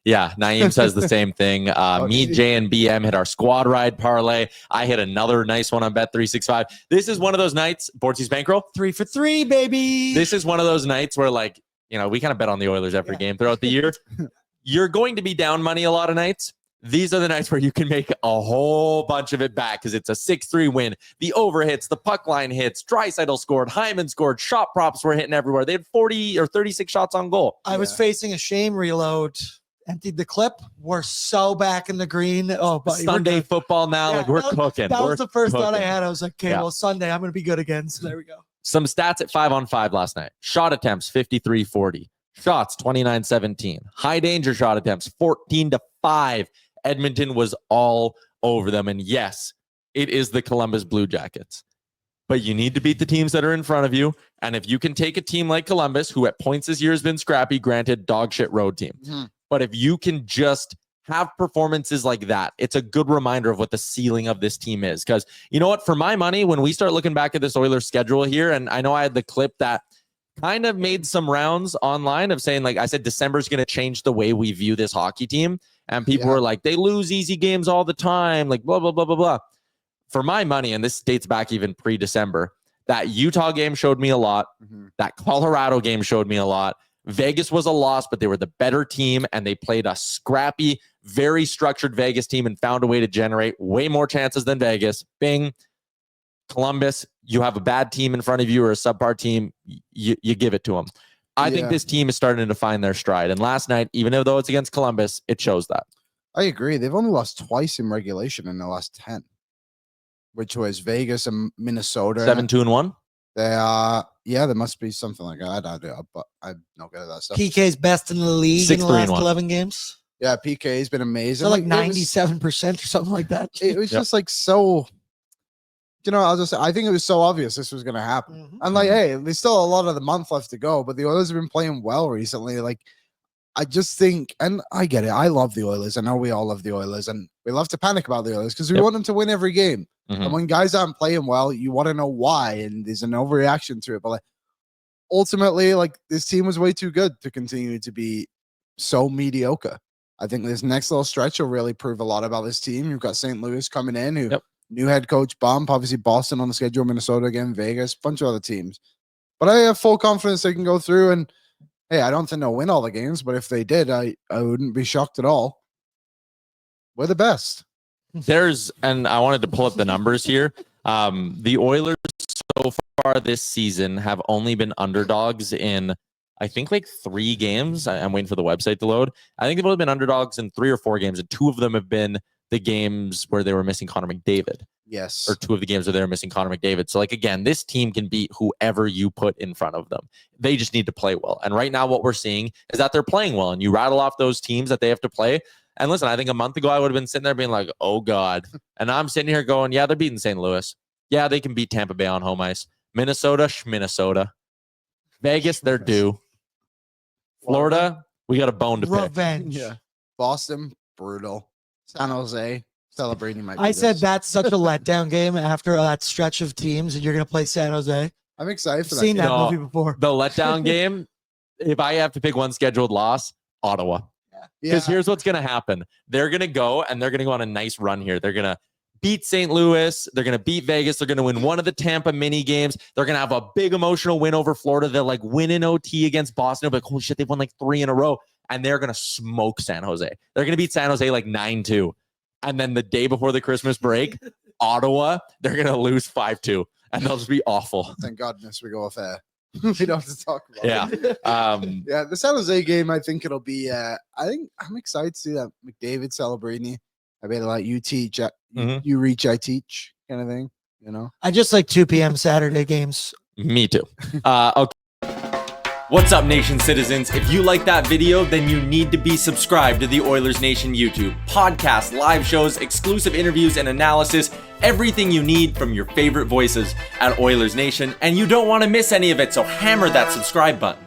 Yeah, Naeem says the same thing. Me, Jay, and BM hit our squad ride parlay. I hit another nice one on Bet365. This is one of those nights, Bortzi's bankroll. 3 for 3, baby. This is one of those nights where, like, you know, we kind of bet on the Oilers every game throughout the year. You're going to be down money a lot of nights. These are the nights where you can make a whole bunch of it back because it's a 6-3 win. The over hits, the puck line hits, Draisaitl scored, Hyman scored, shot props were hitting everywhere. They had 40 or 36 shots on goal. I was facing a shame reload. Emptied the clip. We're so back in the green. Oh, buddy, Sunday football now. Like, we're cooking. That was the first cooking. thought I had. I was like, okay, well, Sunday, I'm going to be good again. So there we go. Some stats at 5-on-5 last night. Shot attempts, 53-40. Shots, 29-17. High danger shot attempts, 14-5. Edmonton was all over them. And yes, it is the Columbus Blue Jackets. But you need to beat the teams that are in front of you. And if you can take a team like Columbus, who at points this year has been scrappy, granted, dog shit road team. Mm-hmm. But if you can just have performances like that, it's a good reminder of what the ceiling of this team is. Because you know what? For my money, when we start looking back at this Oilers schedule here, and I know I had the clip that kind of made some rounds online of saying, like I said, December's going to change the way we view this hockey team. And people were like, they lose easy games all the time, like blah, blah, blah, blah, blah. For my money, and this dates back even pre-December, that Utah game showed me a lot. Mm-hmm. That Colorado game showed me a lot. Vegas was a loss, but they were the better team, and they played a scrappy, very structured Vegas team and found a way to generate way more chances than Vegas. Bing. Columbus, you have a bad team in front of you or a subpar team, you give it to them. I think this team is starting to find their stride. And last night, even though it's against Columbus, it shows that. I agree. They've only lost twice in regulation in the last 10, which was Vegas and Minnesota. 7-2-1? They are, there must be something like that. I don't know, but I'm not good at that stuff. PK's best in the league in the last 11 games. Yeah, PK has been amazing. So like 97% or something like that. It was just like so, I think it was so obvious this was going to happen. Mm-hmm. And like, hey, there's still a lot of the month left to go, but the Oilers have been playing well recently. Like, I just think, and I get it. I love the Oilers. I know we all love the Oilers, and we love to panic about the Oilers because we want them to win every game. Mm-hmm. And when guys aren't playing well, you want to know why, and there's an overreaction to it. But like, ultimately, like, this team was way too good to continue to be so mediocre. I think this next little stretch will really prove a lot about this team. You've got St. Louis coming in, who new head coach bump, obviously Boston on the schedule, Minnesota again, Vegas, bunch of other teams. But I have full confidence they can go through, and hey, I don't think they'll win all the games, but if they did, I wouldn't be shocked at all. We're the best. And I wanted to pull up the numbers here. The Oilers so far this season have only been underdogs in, I think, like 3 games. I'm waiting for the website to load. I think they've only been underdogs in 3 or 4 games, and 2 of them have been the games where they were missing Connor McDavid. Yes. Or 2 of the games where they were missing Connor McDavid. So, like, again, this team can beat whoever you put in front of them. They just need to play well. And right now what we're seeing is that they're playing well. And you rattle off those teams that they have to play. And listen, I think a month ago I would have been sitting there being like, oh, God. And I'm sitting here going, yeah, they're beating St. Louis. Yeah, they can beat Tampa Bay on home ice. Minnesota. Vegas, they're due. Florida, we got a bone to pick. Revenge. Yeah. Boston, brutal. San Jose, celebrating my. I said that's such a letdown game after that stretch of teams, and you're going to play San Jose. I'm excited for that. Seen that movie before. The letdown game, if I have to pick one scheduled loss, Ottawa. Because here's what's going to happen. They're going to go, and they're going to go on a nice run here. They're going to beat St. Louis. They're going to beat Vegas. They're going to win one of the Tampa mini games. They're going to have a big emotional win over Florida. They'll like win in OT against Boston. They'll be like, holy shit, they've won like 3 in a row. And they're going to smoke San Jose. They're going to beat San Jose like 9-2. And then the day before the Christmas break, Ottawa, they're going to lose 5-2. And they'll just be awful. Thank goodness we go off air. We don't have to talk about it. Yeah, the San Jose game, I think it'll be, I think I'm excited to see that McDavid celebrating. I bet like you teach, you reach, I teach kind of thing, you know? I just like 2 p.m. Saturday games. Me too. Okay. What's up, Nation citizens? If you like that video, then you need to be subscribed to the Oilers Nation YouTube. Podcasts, live shows, exclusive interviews, and analysis. Everything you need from your favorite voices at Oilers Nation. And you don't want to miss any of it, so hammer that subscribe button.